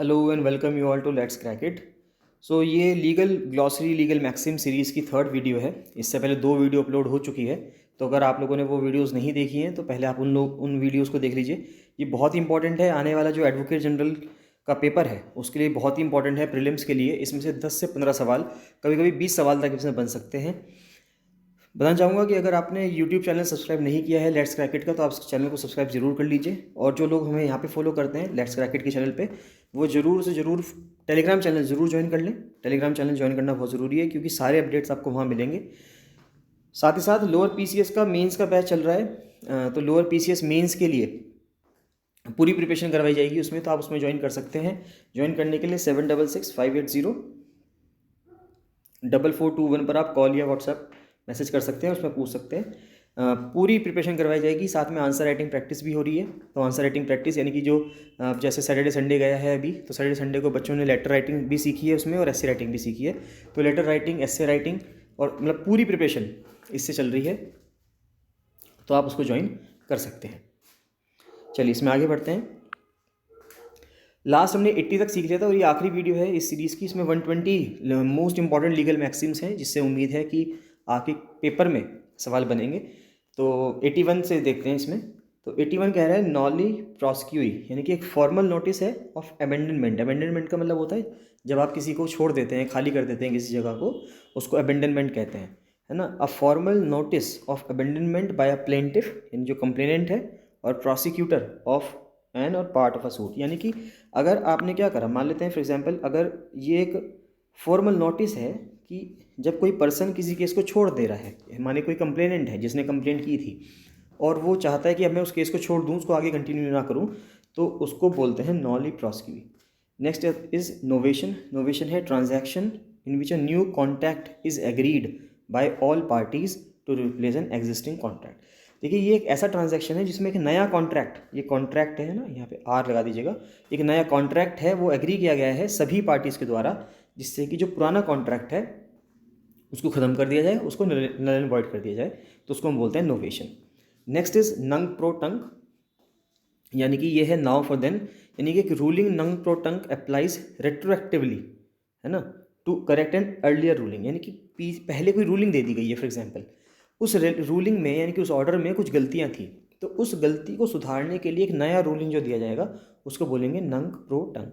Hello and welcome you all to let's crack it. So ये legal glossary legal maxim series की third video है। इससे पहले दो वीडियो अपलोड हो चुकी है, तो अगर आप लोगों ने वो वीडियोस नहीं देखी हैं तो पहले आप उन वीडियोस को देख लीजिए। ये बहुत इंपॉर्टेंट है, आने वाला जो एडवोकेट जनरल का पेपर है उसके लिए बहुत ही इंपॉर्टेंट है। प्रीलिम्स के लिए इसमें से 10 से 15 सवाल, कभी कभी 20 सवाल तक इसमें बन सकते हैं। बताना चाहूँगा कि अगर आपने यूट्यूब चैनल सब्सक्राइब नहीं किया है लेट्स क्रैकेट का, तो आप चैनल को सब्सक्राइब जरूर कर लीजिए। और जो लोग हमें यहाँ पे फॉलो करते हैं लेट्स क्रैकेट के चैनल पे, वो ज़रूर से ज़रूर टेलीग्राम चैनल ज़रूर ज्वाइन कर लें। टेलीग्राम चैनल ज्वाइन करना बहुत ज़रूरी है क्योंकि सारे अपडेट्स आपको वहाँ मिलेंगे। साथ ही साथ लोअर पीसीएस का मेंस का बैच चल रहा है, तो लोअर पीसीएस मेंस के लिए पूरी प्रिपरेशन करवाई जाएगी उसमें, तो आप उसमें ज्वाइन कर सकते हैं। ज्वाइन करने के लिए 7665804421 पर आप कॉल या व्हाट्सएप मैसेज कर सकते हैं, उसमें पूछ सकते हैं। पूरी प्रिपरेशन करवाई जाएगी, साथ में आंसर राइटिंग प्रैक्टिस भी हो रही है। तो आंसर राइटिंग प्रैक्टिस यानी कि जो जैसे सैटरडे संडे गया है अभी, तो सैटरडे संडे को बच्चों ने लेटर राइटिंग भी सीखी है उसमें और एस्से राइटिंग भी सीखी है। तो लेटर राइटिंग, एस्से राइटिंग और मतलब पूरी प्रिपरेशन इससे चल रही है, तो आप उसको ज्वाइन कर सकते हैं। चलिए इसमें आगे बढ़ते हैं। लास्ट हमने 80 तक सीख लिया था और ये आखिरी वीडियो है इस सीरीज़ की। इसमें 120 मोस्ट इंपॉर्टेंट लीगल मैक्सिम्स हैं, जिससे उम्मीद है कि आगे पेपर में सवाल बनेंगे। तो 81 से देखते हैं इसमें। तो 81 कह रहा है नॉली प्रोसिक्यूई, यानी कि एक फॉर्मल नोटिस है ऑफ अबेंडनमेंट। अबेंडनमेंट का मतलब होता है जब आप किसी को छोड़ देते हैं, खाली कर देते हैं किसी जगह को, उसको अबेंडनमेंट कहते हैं, है ना। A formal notice of abandonment by a plaintiff, यानी जो कंप्लेनेंट है, और prosecutor of an or part of a suit. यानी कि अगर आपने क्या करा, मान लेते हैं फॉर एग्जांपल, अगर ये एक फॉर्मल नोटिस है कि जब कोई पर्सन किसी केस को छोड़ दे रहा है, माने कोई कंप्लेनेंट है जिसने कंप्लेंट की थी और वो चाहता है कि अब मैं उस केस को छोड़ दूँ, उसको आगे कंटिन्यू ना करूँ, तो उसको बोलते हैं nolle prosequi. Next is novation. Novation है transaction in which a new contract is agreed by all parties to replace an existing contract. देखिए ये एक ऐसा ट्रांजैक्शन है जिसमें एक नया कॉन्ट्रैक्ट, ये कॉन्ट्रैक्ट है ना, यहाँ पे आर लगा दीजिएगा, एक नया कॉन्ट्रैक्ट है वो एग्री किया गया है सभी पार्टीज़ के द्वारा, जिससे कि जो पुराना कॉन्ट्रैक्ट है उसको ख़त्म कर दिया जाए, उसको नल एंड वॉइड कर दिया जाए, तो उसको हम बोलते हैं नोवेशन। नेक्स्ट इज नंग प्रो टंग, यानी कि ये है नाउ फॉर देन, यानी कि एक रूलिंग नंग प्रो टंग अप्लाइज रेट्रोएक्टिवली, है ना, to correct an earlier ruling. यानी कि पहले कोई रूलिंग दे दी गई है फॉर एग्जांपल, उस रूलिंग में यानी कि उस ऑर्डर में कुछ गलतियां थी, तो उस गलती को सुधारने के लिए एक नया रूलिंग जो दिया जाएगा उसको बोलेंगे nunc pro tunc.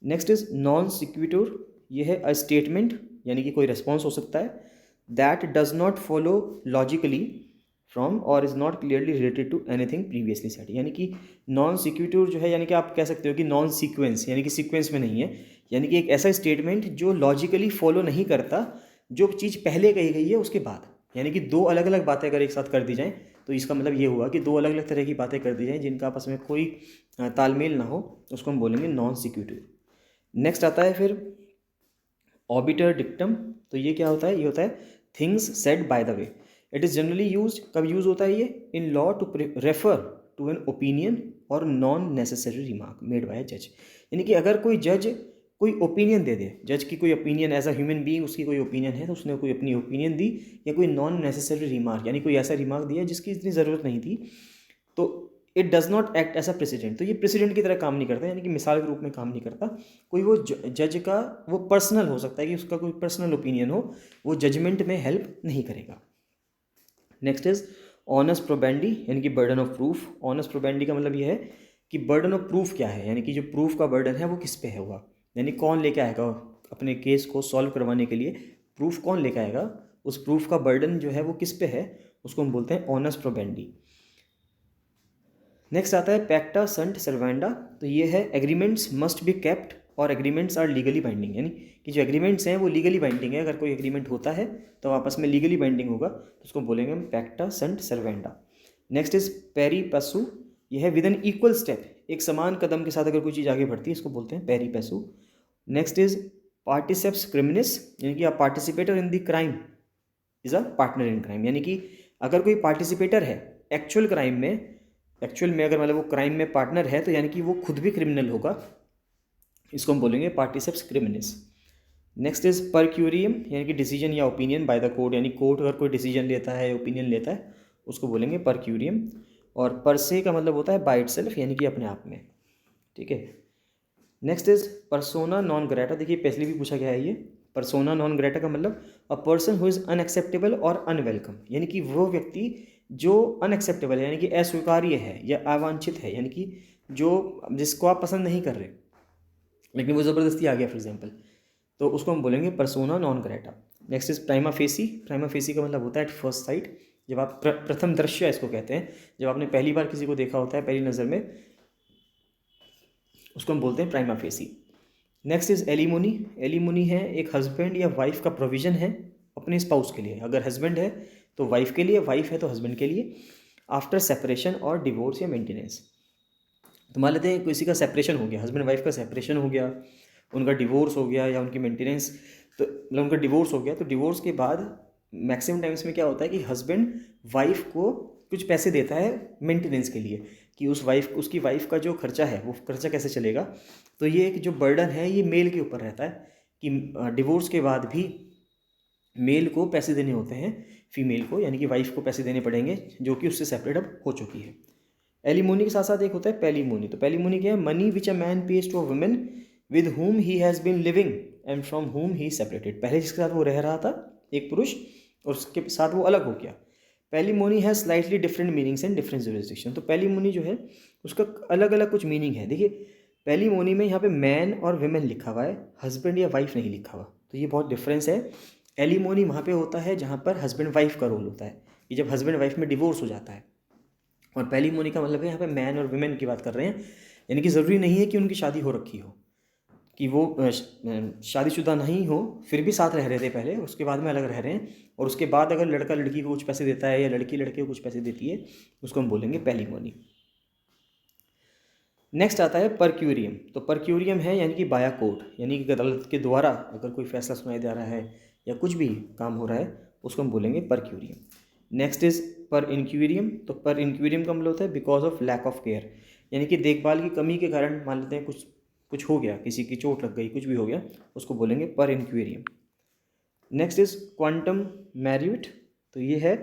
Next is non sequitur, ये है अ स्टेटमेंट, यानी कि कोई रेस्पॉन्स हो सकता है, that does not follow logically from और is not clearly related to anything previously said. यानी कि नॉन सिक्विटोर जो है, यानी कि आप कह सकते हो कि नॉन सीक्वेंस, यानी कि सीक्वेंस में नहीं है, यानी कि एक ऐसा स्टेटमेंट जो लॉजिकली फॉलो नहीं करता जो चीज़ पहले कही गई है उसके बाद। यानी कि दो अलग अलग बातें अगर एक साथ कर दी जाएँ तो इसका मतलब ये हुआ कि दो अलग अलग तरह की बातें कर दी जाएँ जिनका आपस में कोई तालमेल ना हो, उसको हम बोलेंगे नॉन सिक्विटोर। नेक्स्ट आता है फिर ऑबिटर डिक्टम। तो ये क्या होता है, ये होता है things said by the way. It is generally use, कब यूज होता है ये, in law to refer to an opinion और non necessary remark made by जज। यानी कि अगर कोई जज कोई ओपिनियन दे दे, जज की कोई opinion as a human being, उसकी कोई ओपिनियन है तो उसने कोई अपनी ओपिनियन दी, या कोई नॉन नेसेसरी रिमार्क यानी कोई ऐसा रिमार्क दिया जिसकी इतनी ज़रूरत नहीं थी, तो it does not act as a president. तो ये प्रेसिडेंट की तरह काम नहीं करता, यानी कि मिसाल के रूप में काम नहीं करता। कोई वो जज का वो पर्सनल हो सकता है कि उसका कोई पर्सनल ओपिनियन हो, वो जजमेंट में हेल्प नहीं करेगा। नेक्स्ट इज ऑनस प्रोबेंडी, यानी कि बर्डन ऑफ प्रूफ। ऑनस प्रोबेंडी का मतलब ये है कि बर्डन ऑफ प्रूफ क्या है, यानी कि जो प्रूफ का बर्डन है वो किस पे होगा, यानी कौन लेके आएगा अपने केस को सॉल्व करवाने के लिए, प्रूफ कौन लेके आएगा, उस प्रूफ का बर्डन जो है वो किस पे है, उसको हम बोलते हैं ऑनस प्रोबेंडी। नेक्स्ट आता है पैक्टा संट सर्वेंडा। तो ये है एग्रीमेंट्स मस्ट बी केप्ट और एग्रीमेंट्स आर लीगली बाइंडिंग, यानी कि जो एग्रीमेंट्स हैं वो लीगली बाइंडिंग है। अगर कोई एग्रीमेंट होता है तो आपस में लीगली बाइंडिंग होगा, तो उसको बोलेंगे हम पैक्टा संट सर्वेंडा। नेक्स्ट इज पेरी पैसू, ये है विद एन इक्वल स्टेप, एक समान कदम के साथ अगर कोई चीज़ आगे बढ़ती है इसको बोलते हैं पेरी पैसू। नेक्स्ट इज पार्टिसेप्स क्रिमिनिस, यानी कि आप participator in the crime is a partner in crime. यानी कि अगर कोई पार्टिसिपेटर है एक्चुअल क्राइम में, एक्चुअल में अगर मतलब वो क्राइम में पार्टनर है, तो यानी कि वो खुद भी क्रिमिनल होगा, इसको हम बोलेंगे पार्टिसिप्स क्रिमिनिस। नेक्स्ट इज परक्यूरियम, यानी कि डिसीजन या ओपिनियन बाय द कोर्ट, यानी कोर्ट अगर कोई डिसीजन लेता है, ओपिनियन लेता है, उसको बोलेंगे परक्यूरियम। और पर से का मतलब होता है बाय इटसेल्फ, यानी कि अपने आप में, ठीक है। Next is persona non Greta. देखिए पहले भी पूछा गया है ये। पर्सोना नॉन ग्रेटा का मतलब a person who is unacceptable और अनवेलकम, यानी कि वो व्यक्ति जो अनएक्सेप्टेबल है यानी कि अस्वीकार्य है या अवांछित है, यानी कि जो जिसको आप पसंद नहीं कर रहे लेकिन वो ज़बरदस्ती आ गया फॉर एग्जाम्पल, तो उसको हम बोलेंगे persona non Greta. Next is prima facie. Prima facie का मतलब होता है एट फर्स्ट साइट, जब आप प्रथम दृश्य इसको कहते हैं, जब आपने पहली बार किसी को देखा होता है पहली नज़र में, उसको हम बोलते हैं prima facie. Next is alimony. Alimony है एक हस्बैंड या वाइफ का प्रोविज़न है अपने स्पाउस के लिए। अगर हस्बैंड है तो वाइफ के लिए, वाइफ है तो हस्बैंड के लिए, आफ्टर सेपरेशन और डिवोर्स या मेंटेनेंस। तो मान लेते हैं किसी का सेपरेशन हो गया, हस्बैंड वाइफ का सेपरेशन हो गया, उनका डिवोर्स हो गया या उनकी मेंटेनेंस, तो मतलब उनका डिवोर्स हो गया, तो डिवोर्स के बाद मैक्सिमम टाइम्स में क्या होता है कि हस्बैंड वाइफ को कुछ पैसे देता है मेंटेनेंस के लिए, कि उसकी वाइफ का जो खर्चा है वो खर्चा कैसे चलेगा। तो ये एक जो बर्डन है ये मेल के ऊपर रहता है कि डिवोर्स के बाद भी मेल को पैसे देने होते हैं फीमेल को, यानी कि वाइफ को पैसे देने पड़ेंगे जो कि उससे सेपरेट अब हो चुकी है। एलिमोनी के साथ साथ एक होता है पैलिमोनी। तो पैलिमोनी क्या है? Money which a man pays to a woman with whom he has been living and from whom he separated. पहले जिसके साथ वो रह रहा था एक पुरुष और उसके साथ वो अलग हो गया। पैलिमोनी है slightly different meanings and different jurisdiction. तो पैलिमोनी जो है उसका अलग अलग कुछ मीनिंग है। देखिए पैलिमोनी में यहाँ पे मैन और विमेन लिखा हुआ है, हस्बैंड या वाइफ नहीं लिखा हुआ, तो ये बहुत डिफरेंस है। एलिमोनी वहाँ पे होता है जहाँ पर हस्बैंड वाइफ का रोल होता है, कि जब हस्बैंड वाइफ में डिवोर्स हो जाता है। और पैलिमोनी का मतलब है यहाँ पे मैन और विमेन की बात कर रहे हैं, यानी कि ज़रूरी नहीं है कि उनकी शादी हो रखी हो, कि वो शादीशुदा नहीं हो फिर भी साथ रह रहे थे पहले, उसके बाद में अलग रह रहे हैं, और उसके बाद अगर लड़का लड़की को कुछ पैसे देता है या लड़की लड़के को कुछ पैसे देती है, उसको हम बोलेंगे पैलिमोनी। नेक्स्ट आता है परक्यूरियम। तो परक्यूरियम है यानी कि बाया कोर्ट, यानी कि अदालत के द्वारा अगर कोई फैसला सुनाया जा रहा है या कुछ भी काम हो रहा है उसको हम बोलेंगे परक्यूरियम। नेक्स्ट इज पर इंक्यूरियम। तो पर इंक्यूरियम का मतलब होता है because of lack of care, यानी कि देखभाल की कमी के कारण मान लेते हैं कुछ हो गया, किसी की चोट लग गई, कुछ भी हो गया, उसको बोलेंगे पर इंक्यूरियम। Next is quantum merit. तो ये है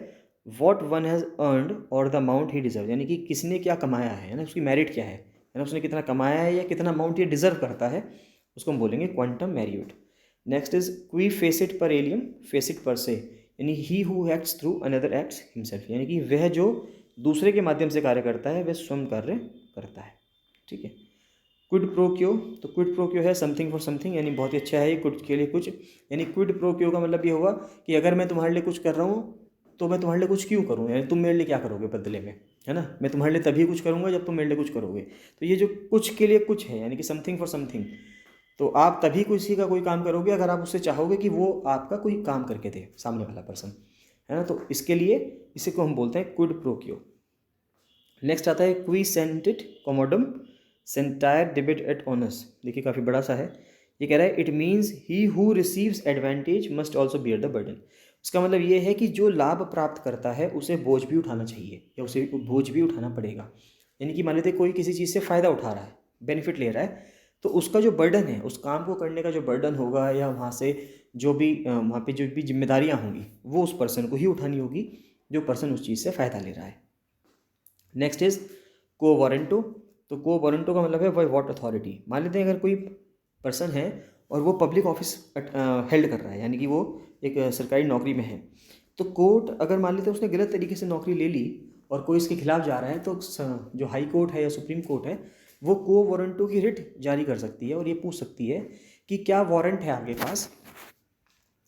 वॉट वन हैज़ अर्नड और द अमाउंट ही डिजर्व, यानी कि किसने क्या कमाया है ना, उसकी मेरिट क्या है ना, उसने कितना कमाया है या कितना अमाउंट ये डिजर्व करता है, उसको हम बोलेंगे क्वांटम मैरिट। नेक्स्ट इज क्वी फेसिट पर एलियम, फेसिट पर से, यानी he who acts through another acts himself, यानी कि वह जो दूसरे के माध्यम से कार्य करता है वह स्वयं कार्य करता है। ठीक है। क्विड प्रो क्यो। तो क्विड प्रो क्यो है समथिंग फॉर समथिंग, यानी बहुत ही अच्छा है ये कुछ के लिए कुछ, यानी क्विड प्रो क्यो का मतलब ये होगा कि अगर मैं तुम्हारे लिए कुछ कर रहा हूँ तो मैं तुम्हारे लिए कुछ क्यों करूँ, यानी तुम मेरे लिए क्या करोगे बदले में, है ना, मैं तुम्हारे लिए तभी कुछ करूँगा जब तुम मेरे लिए कुछ करोगे। तो ये जो कुछ के लिए कुछ है यानी कि समथिंग फॉर समथिंग, तो आप तभी किसी का कोई काम करोगे अगर आप उससे चाहोगे कि वो आपका कोई काम करके दे, सामने वाला पर्सन, है ना। तो इसके लिए इसी को हम बोलते हैं क्विड प्रो क्यो। नेक्स्ट आता है क्वी सेंटिट कॉमोडम सेंटायर डिबिट एट ऑनर्स। देखिए काफ़ी बड़ा सा है। ये कह रहा है it means he who receives advantage must also bear the burden. इसका मतलब ये है कि जो लाभ प्राप्त करता है उसे बोझ भी उठाना चाहिए या उसे बोझ भी उठाना पड़ेगा। यानी कि मान लेते कोई किसी चीज़ से फ़ायदा उठा रहा है, बेनिफिट ले रहा है, तो उसका जो बर्डन है, उस काम को करने का जो बर्डन होगा या वहाँ से जो भी वहाँ पे जो भी जिम्मेदारियाँ होंगी वो उस पर्सन को ही उठानी होगी जो पर्सन उस चीज़ से फ़ायदा ले रहा है। नेक्स्ट इज को वारंटो। तो को वारंटो का मतलब है बाय व्हाट अथॉरिटी। मान लेते हैं अगर कोई पर्सन है और वो पब्लिक ऑफिस हेल्ड कर रहा है, यानी कि वो एक सरकारी नौकरी में है, तो कोर्ट अगर मान लेते हैं उसने गलत तरीके से नौकरी ले ली और कोई इसके खिलाफ जा रहा है, तो जो हाई कोर्ट है या सुप्रीम कोर्ट है वो को वारंटो की रिट जारी कर सकती है और ये पूछ सकती है कि क्या वारंट है आपके पास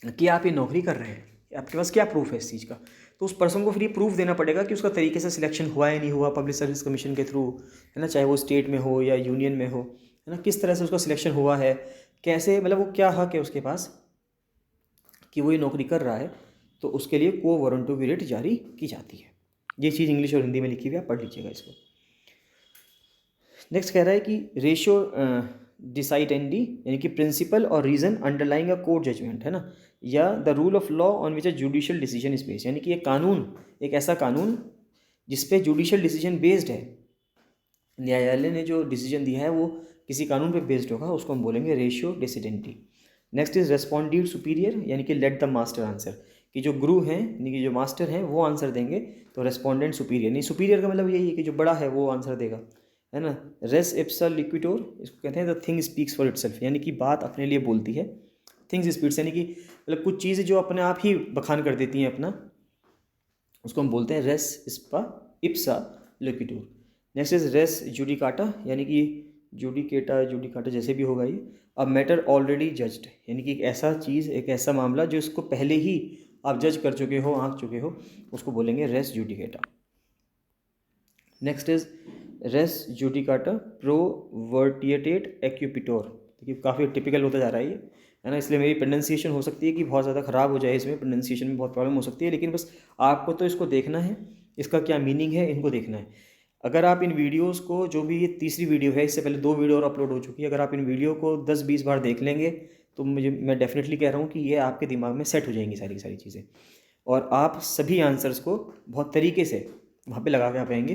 कि आप ये नौकरी कर रहे हैं, आपके पास क्या प्रूफ है इस चीज़ का। तो उस पर्सन को फिर ये प्रूफ देना पड़ेगा कि उसका तरीके से सिलेक्शन हुआ है नहीं हुआ पब्लिक सर्विस कमीशन के थ्रू, है ना, चाहे वो स्टेट में हो या यूनियन में हो, है ना, किस तरह से उसका सिलेक्शन हुआ है, कैसे, मतलब वो क्या हक है उसके पास कि वो ये नौकरी कर रहा है। तो उसके लिए को वारंटो की रिट जारी की जाती है। ये चीज़ इंग्लिश और हिंदी में लिखी हुई है, पढ़ लीजिएगा इसको। नेक्स्ट कह रहा है कि रेशियो डिसाइडेंडी, यानी कि प्रिंसिपल और reason underlying a court judgement, है ना, या the rule of law on which a judicial decision is based, यानी कि एक कानून, एक ऐसा कानून जिस पे जुडिशियल डिसीजन बेस्ड है, न्यायालय ने जो डिसीजन दिया है वो किसी कानून पे बेस्ड होगा, उसको हम बोलेंगे रेशियो डिसिडेंटी। नेक्स्ट इज रेस्पॉन्डिव सुपीरियर, यानी कि लेट द मास्टर आंसर, कि जो गुरु हैं यानी कि जो मास्टर हैं वो आंसर देंगे, तो रेस्पॉन्डेंट सुपीरियर, नहीं सुपीरियर का मतलब यही है कि जो बड़ा है वो आंसर देगा, है ना। रेस इप्सा लिक्विडोर, इसको कहते हैं the thing speaks for itself, यानी कि बात अपने लिए बोलती है। थिंग्स स्पीक्स यानी कि मतलब कुछ चीज़ें जो अपने आप ही बखान कर देती हैं अपना, उसको हम बोलते हैं res ipsa loquitur. Next is res judicata, यानी कि जुडिकाटा जैसे भी होगा ये, अ मैटर ऑलरेडी जज्ड, यानी कि एक ऐसा चीज़, एक ऐसा मामला जो इसको पहले ही आप जज कर चुके हो, आंक चुके हो, उसको बोलेंगे res judicata. Next is res judicata प्रोवर्टिएटेट एक्यूपिटोर। देखिए काफ़ी टिपिकल होता जा रहा है ये, है ना, इसलिए मेरी प्रोनाउंसिएशन हो सकती है कि बहुत ज़्यादा ख़राब हो जाए, इसमें प्रोनाउंसिएशन में बहुत प्रॉब्लम हो सकती है, लेकिन बस आपको तो इसको देखना है, इसका क्या मीनिंग है इनको देखना है। अगर आप इन वीडियोस को, जो भी ये तीसरी वीडियो है, इससे पहले 2 वीडियो और अपलोड हो चुकी है, अगर आप इन वीडियो को 10-20 बार देख लेंगे तो मैं डेफिनेटली कह रहा हूँ कि ये आपके दिमाग में सेट हो जाएंगी सारी की सारी चीज़ें, और आप सभी आंसर्स को बहुत तरीके से वहाँ पे लगा के आ पाएंगे।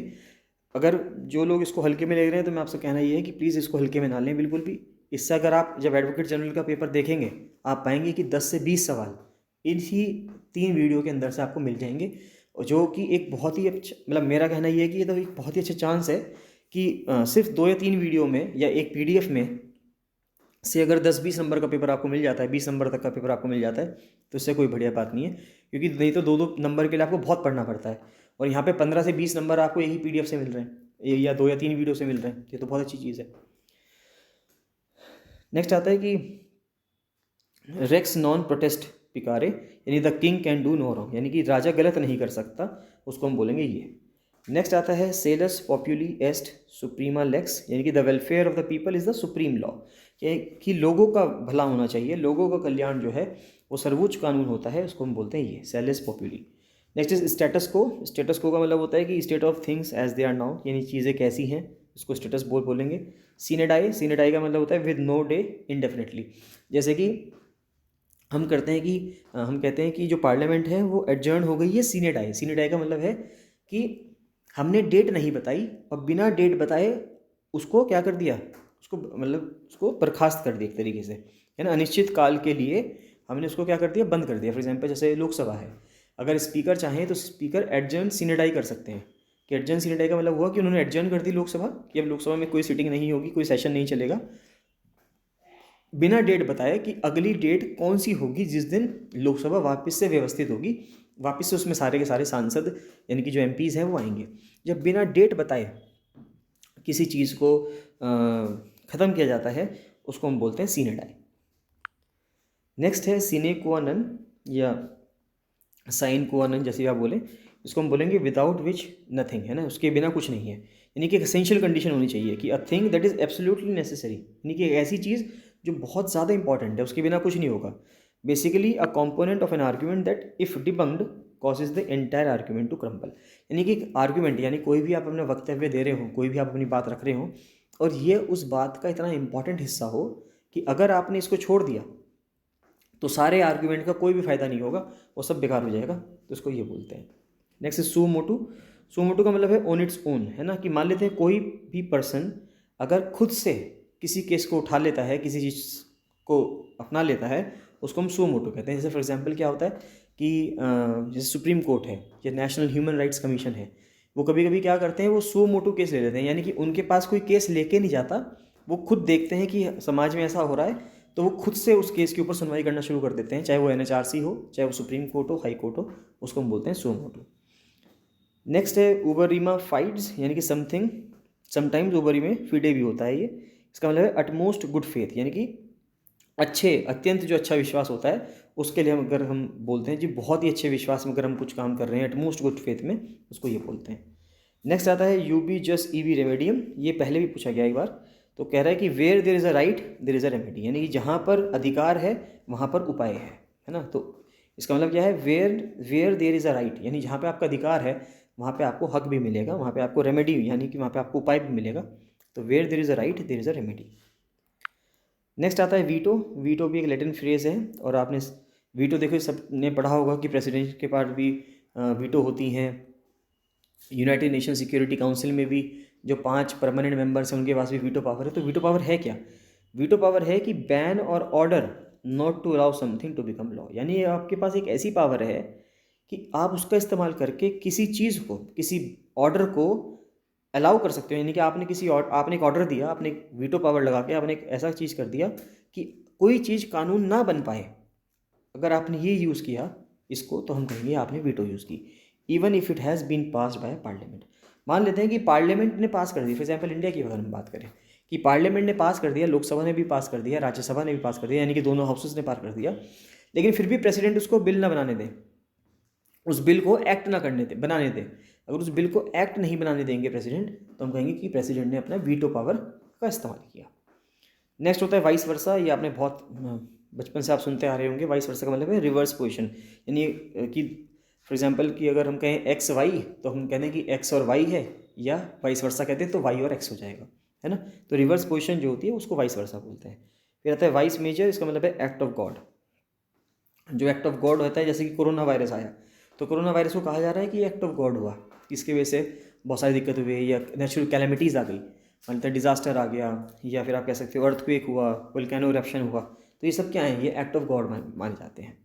अगर जो लोग इसको हल्के में ले रहे हैं तो मैं आपसे कहना ये है कि प्लीज़ इसको हल्के में ना लें बिल्कुल भी। इससे अगर आप जब एडवोकेट जनरल का पेपर देखेंगे, आप पाएंगे कि 10 से 20 सवाल इन्हीं 3 वीडियो के अंदर से आपको मिल जाएंगे, और जो कि एक बहुत ही अच्छा, मतलब मेरा कहना ये है कि ये तो एक बहुत ही अच्छा चांस है कि सिर्फ 2 या 3 वीडियो में या एक PDF में से अगर 10-20 नंबर का पेपर आपको मिल जाता है, 20 नंबर तक का पेपर आपको मिल जाता है, तो इससे कोई बढ़िया बात नहीं है, क्योंकि नहीं तो 2-2 नंबर के लिए आपको बहुत पढ़ना पड़ता है, और यहाँ पे 15 से 20 नंबर आपको यही PDF से मिल रहे हैं, या 2 या 3 वीडियो से मिल रहे हैं, ये तो बहुत अच्छी चीज़ है। नेक्स्ट आता है कि रेक्स नॉन प्रोटेस्ट पिकारे, यानी the king can do no wrong, यानी कि राजा गलत नहीं कर सकता, उसको हम बोलेंगे ये। नेक्स्ट आता है सेलस पॉपुली एस्ट सुप्रीमा लेक्स, यानी कि the welfare of the people is the supreme law, कि लोगों का भला होना चाहिए, लोगों का कल्याण जो है वो सर्वोच्च कानून होता है, उसको हम बोलते हैं ये सेलस पॉपुली। Next is status quo. Status quo का मतलब होता है कि state of things as they are now, यानी चीज़ें कैसी हैं, उसको स्टेटस बोलेंगे। सीनेडाई का मतलब होता है विद नो डे इंडेफिनेटली, जैसे कि हम कहते हैं कि जो पार्लियामेंट है वो एडजर्न हो गई है सीनेडाई का मतलब है कि हमने डेट नहीं बताई और बिना डेट बताए उसको क्या कर दिया, उसको मतलब उसको बर्खास्त कर दिया एक तरीके से, है ना, अनिश्चित काल के लिए हमने उसको क्या कर दिया, बंद कर दिया। फॉर एग्जांपल जैसे लोकसभा है, अगर स्पीकर चाहें तो स्पीकर एडजर्न सीनेडाई कर सकते हैं, कि एडजर्न सीनेडाई का मतलब हुआ कि उन्होंने एडजर्न कर दी लोकसभा, कि अब लोकसभा में कोई सिटिंग नहीं होगी, कोई सेशन नहीं चलेगा, बिना डेट बताए कि अगली डेट कौन सी होगी जिस दिन लोकसभा वापस से व्यवस्थित होगी, वापस से उसमें सारे के सारे सांसद यानी कि जो MPs हैं वो आएंगे। जब बिना डेट बताए किसी चीज़ को ख़त्म किया जाता है उसको हम बोलते हैं सीनेडाई। नेक्स्ट है सीने क्वा नन या साइन क्वा नन, जैसे आप बोलें, इसको हम बोलेंगे विदाउट विच नथिंग, है ना, उसके बिना कुछ नहीं है, यानी कि एक एसेंशियल कंडीशन होनी चाहिए कि a thing that is absolutely necessary, यानी कि एक ऐसी चीज़ जो बहुत ज़्यादा इंपॉर्टेंट है, उसके बिना कुछ नहीं होगा। Basically a component of an argument that if debunked causes the entire argument to crumble, यानी कि एक आर्ग्यूमेंट, यानी कोई भी आप अपना वक्तव्य दे रहे हो, कोई भी आप अपनी बात रख रहे हो, और ये उस बात का इतना इंपॉर्टेंट हिस्सा हो कि अगर आपने इसको छोड़ दिया तो सारे आर्ग्यूमेंट का कोई भी फ़ायदा नहीं होगा, वो सब बेकार हो जाएगा, तो इसको ये बोलते हैं। नेक्स्ट सू मोटू। सू मोटू का मतलब है ऑन इट्स ओन, है ना, कि मान लेते हैं कोई भी पर्सन अगर खुद से किसी केस को उठा लेता है, किसी चीज़ को अपना लेता है, उसको हम सू मोटू कहते हैं। जैसे फॉर एग्जांपल क्या होता है कि जैसे सुप्रीम कोर्ट है या नेशनल ह्यूमन राइट्स कमीशन है, वो कभी कभी क्या करते हैं, वो सू मोटू केस ले लेते हैं, यानी कि उनके पास कोई केस लेके नहीं जाता, वो खुद देखते हैं कि समाज में ऐसा हो रहा है, तो वो खुद से उस केस के ऊपर सुनवाई करना शुरू कर देते हैं, चाहे वो NHRC हो, चाहे वो सुप्रीम कोर्ट हो, हाई कोर्ट हो, उसको हम बोलते हैं सू मोटू। नेक्स्ट है उबरीमा फाइड्स, यानी कि समथिंग समटाइम्स उबरी में फीडे भी होता है ये, इसका मतलब है अटमोस्ट गुड फेथ, यानी कि अत्यंत जो अच्छा विश्वास होता है उसके लिए हम बोलते हैं जी बहुत ही अच्छे विश्वास में अगर हम कुछ काम कर रहे हैं अटमोस्ट गुड फेथ में, उसको ये बोलते हैं। नेक्स्ट आता है यूबी जस ईवी रेमेडियम, ये पहले भी पूछा गया एक बार, तो कह रहा है कि where there is a right there is a remedy, यानी कि जहाँ पर अधिकार है वहाँ पर उपाय है ना, तो इसका मतलब क्या है, where there is a right, यानी जहाँ पे आपका अधिकार है वहाँ पे आपको हक भी मिलेगा, वहाँ पे आपको रेमेडी यानी कि वहाँ पे आपको उपाय भी मिलेगा, तो where there is a right there is a remedy. Next आता है वीटो। वीटो भी एक लैटिन फ्रेज़ है, और आपने वीटो देखो सब ने पढ़ा होगा कि प्रेसिडेंट के पास भी वीटो होती हैं, यूनाइटेड नेशन सिक्योरिटी काउंसिल में भी जो 5 परमानेंट मेंबर्स हैं उनके पास भी वीटो पावर है। तो वीटो पावर है क्या, वीटो पावर है कि ban or order not to allow something to become law, यानी आपके पास एक ऐसी पावर है कि आप उसका इस्तेमाल करके किसी चीज़ को, किसी ऑर्डर को अलाउ कर सकते हो, यानी कि आपने एक ऑर्डर दिया, आपने एक वीटो पावर लगा के आपने एक ऐसा चीज़ कर दिया कि कोई चीज़ कानून ना बन पाए। अगर आपने ये यूज़ किया इसको, तो हम कहेंगे आपने वीटो यूज़ की, even if it has been passed by parliament. मान लेते हैं कि पार्लियामेंट ने पास कर दी, फॉर एग्जाम्पल इंडिया की अगर हम बात करें कि पार्लियामेंट ने पास कर दिया, लोकसभा ने भी पास कर दिया, राज्यसभा ने भी पास कर दिया, यानी कि दोनों हाउसेस ने पास कर दिया, लेकिन फिर भी प्रेसिडेंट उसको बिल ना बनाने दें, उस बिल को एक्ट ना करने दें, बनाने दें। अगर उस बिल को एक्ट नहीं बनाने देंगे प्रेसिडेंट, तो हम कहेंगे कि प्रेसिडेंट ने अपना वीटो पावर का इस्तेमाल किया। नेक्स्ट होता है वाइस वर्सा। ये आपने बहुत बचपन से आप सुनते आ रहे होंगे। वाइस वर्सा का मतलब है रिवर्स पोजिशन, यानी कि फॉर एग्जांपल कि अगर हम कहें एक्स वाई, तो हम कहते हैं कि एक्स और वाई है, या वाइस वर्सा कहते हैं तो वाई और एक्स हो जाएगा, है ना। तो रिवर्स पोजिशन जो होती है उसको वाइस वर्सा बोलते हैं। फिर आता है वाइस मेजर, इसका मतलब है एक्ट ऑफ गॉड। जो एक्ट ऑफ गॉड होता है, जैसे कि कोरोना वायरस आया, तो कोरोना वायरस को कहा जा रहा है कि एक्ट ऑफ गॉड हुआ, इसकी वजह से बहुत सारी दिक्कत हुई, या नेचुरल कैलेमिटीज़ आ गई, मतलब डिज़ास्टर आ गया, या फिर आप कह सकते हो अर्थक्वेक हुआ, वोल्केनो इरप्शन हुआ, तो ये सब क्या है, ये एक्ट ऑफ गॉड माने जाते हैं।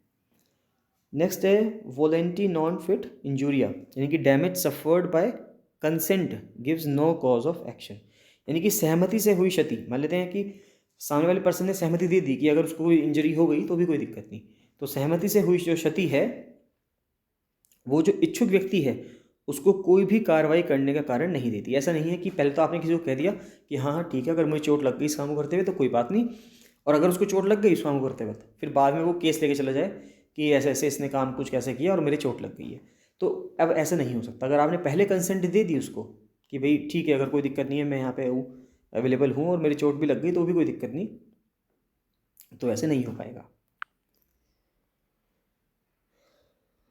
नेक्स्ट है वोलेंटी नॉन फिट इंजूरिया, यानी कि damage suffered by consent gives no cause of action, यानी कि सहमति से हुई क्षति। मान लेते हैं कि सामने वाले पर्सन ने सहमति दे दी कि अगर उसको कोई इंजरी हो गई तो भी कोई दिक्कत नहीं, तो सहमति से हुई जो क्षति है, वो जो इच्छुक व्यक्ति है उसको कोई भी कार्रवाई करने का कारण नहीं देती। ऐसा नहीं है कि पहले तो आपने किसी को कह दिया कि हाँ हाँ ठीक है, अगर मुझे चोट लग गई इस काम को करते हुए तो कोई बात नहीं, और अगर उसको चोट लग गई इस काम को करते वक्त, फिर बाद में वो केस लेके चला जाए कि ऐसे ऐसे इसने काम कुछ कैसे किया और मेरे चोट लग गई है, तो अब ऐसा नहीं हो सकता। अगर आपने पहले कंसेंट दे दी उसको कि भाई ठीक है, अगर कोई दिक्कत नहीं है, मैं यहाँ पे हूँ, अवेलेबल हूँ, और मेरी चोट भी लग गई तो भी कोई दिक्कत नहीं, तो ऐसे नहीं हो पाएगा।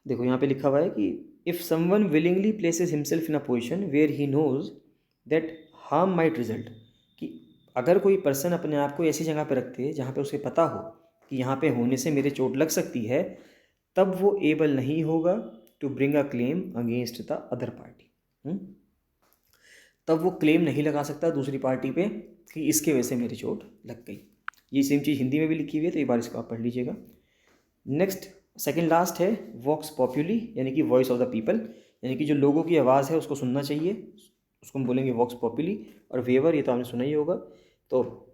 देखो यहाँ पे लिखा हुआ है कि if someone willingly places himself in a position where he knows that harm might result, कि अगर कोई पर्सन अपने आप को ऐसी जगह पर रखते हैं जहाँ पे उसे पता हो कि यहाँ पे होने से मेरे चोट लग सकती है, तब वो एबल नहीं होगा to bring a claim against the other party. तब वो क्लेम नहीं लगा सकता दूसरी पार्टी पे कि इसके वजह से मेरी चोट लग गई। ये सेम चीज़ हिंदी में भी लिखी हुई है, तो एक बार इसको आप पढ़ लीजिएगा। नेक्स्ट सेकंड लास्ट है वॉक्स पॉपुली, यानी कि वॉइस ऑफ द पीपल, यानी कि जो लोगों की आवाज़ है उसको सुनना चाहिए, उसको हम बोलेंगे वॉक्स पॉपुली। और वेवर, ये तो आपने सुना ही होगा, तो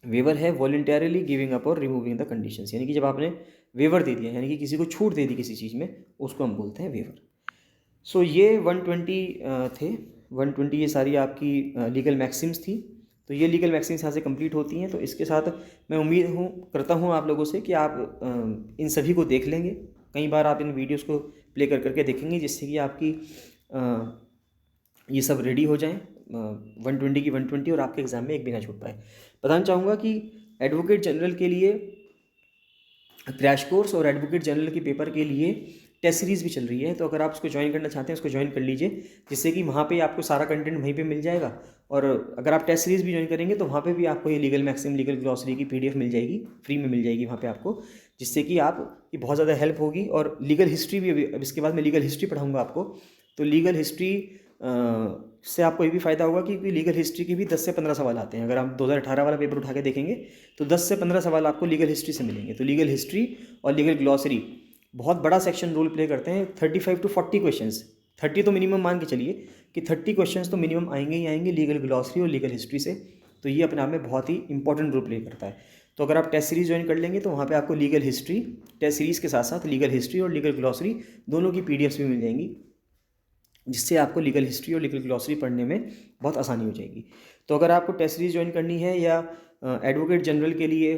वेवर है वॉलंटरली गिविंग अप और रिमूविंग द कंडीशंस, यानी कि जब आपने वेवर दे दिया, यानी कि किसी को छूट दे दी किसी चीज़ में, उसको हम बोलते हैं वेवर। सो ये 120 थे, 120 ये सारी आपकी लीगल मैक्सिम्स थी। तो ये लीगल मैक्सिम्स यहाँ से कंप्लीट होती हैं। तो इसके साथ मैं उम्मीद करता हूँ आप लोगों से कि आप इन सभी को देख लेंगे, कई बार आप इन वीडियोस को प्ले कर करके देखेंगे, जिससे कि आपकी ये सब रेडी हो जाएं, 120 की 120, और आपके एग्ज़ाम में एक भी ना छूट पाए। बताना चाहूँगा कि एडवोकेट जनरल के लिए क्रैश कोर्स और एडवोकेट जनरल के पेपर के लिए टेस्ट सीरीज़ भी चल रही है, तो अगर आप उसको ज्वाइन करना चाहते हैं उसको ज्वाइन कर लीजिए, जिससे कि वहाँ पे आपको सारा कंटेंट वहीं पे मिल जाएगा। और अगर आप टेस्ट सीरीज़ भी ज्वाइन करेंगे तो वहाँ पे भी आपको ये लीगल मैक्सिम, लीगल ग्लॉसरी की PDF मिल जाएगी, फ्री में मिल जाएगी वहाँ पे आपको, जिससे कि आपकी बहुत ज़्यादा हेल्प होगी। और लीगल हिस्ट्री भी, अब इसके बाद मैं लीगल हिस्ट्री पढ़ाऊँगा आपको, तो लीगल हिस्ट्री से आपको ये भी फ़ायदा होगा कि लीगल हिस्ट्री की भी 10 से 15 सवाल आते हैं। अगर आप 2018 वाला पेपर उठा के देखेंगे तो 10 से 15 सवाल आपको लीगल हिस्ट्री से मिलेंगे। तो लीगल हिस्ट्री और लीगल ग्लॉसरी बहुत बड़ा सेक्शन रोल प्ले करते हैं। 35 to 40 क्वेश्चंस, 30 तो मिनिमम मान के चलिए कि 30 क्वेश्चंस तो मिनिमम आएंगे ही आएंगे लीगल ग्लॉसरी और लीगल हिस्ट्री से। तो ये अपने आप में बहुत ही इंपॉर्टेंट रोल प्ले करता है। तो अगर आप टेस्ट सीरीज़ ज्वाइन कर लेंगे तो वहाँ पे आपको लीगल हिस्ट्री, टेस्ट सीरीज़ के साथ साथ लीगल हिस्ट्री और लीगल ग्लॉसरी दोनों की PDFs भी मिल जाएंगी, जिससे आपको लीगल हिस्ट्री और लीगल ग्लॉसरी पढ़ने में बहुत आसानी हो जाएगी। तो अगर आपको टेस्ट सीरीज़ ज्वाइन करनी है या एडवोकेट जनरल के लिए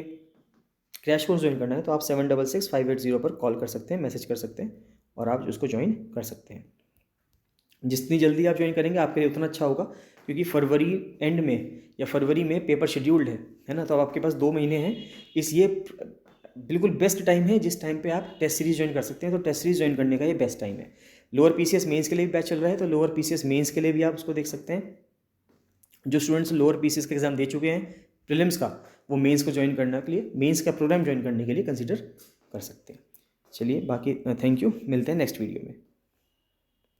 क्रैश कोर्स ज्वाइन करना है, तो आप 766580 पर कॉल कर सकते हैं, मैसेज कर सकते हैं, और आप उसको ज्वाइन कर सकते हैं। जितनी जल्दी आप ज्वाइन करेंगे आपके लिए उतना अच्छा होगा, क्योंकि फरवरी एंड में या फरवरी में पेपर शेड्यूल्ड है ना। तो अब आपके पास 2 महीने हैं, ये बिल्कुल बेस्ट टाइम है जिस टाइम पे आप टेस्ट सीरीज़ ज्वाइन कर सकते हैं। तो टेस्ट सीरीज़ ज्वाइन करने का ये बेस्ट टाइम है। लोअर PCS मेंस के लिए भी बैच चल रहा है, तो लोअर PCS मेंस के लिए भी आप उसको देख सकते हैं। जो स्टूडेंट्स लोअर PCS का एग्ज़ाम दे चुके हैं प्रीलिम्स का, वो मेंस को ज्वाइन करने के लिए, मेंस का प्रोग्राम ज्वाइन करने के लिए कंसिडर कर सकते हैं। चलिए बाकी थैंक यू, मिलते हैं नेक्स्ट वीडियो में।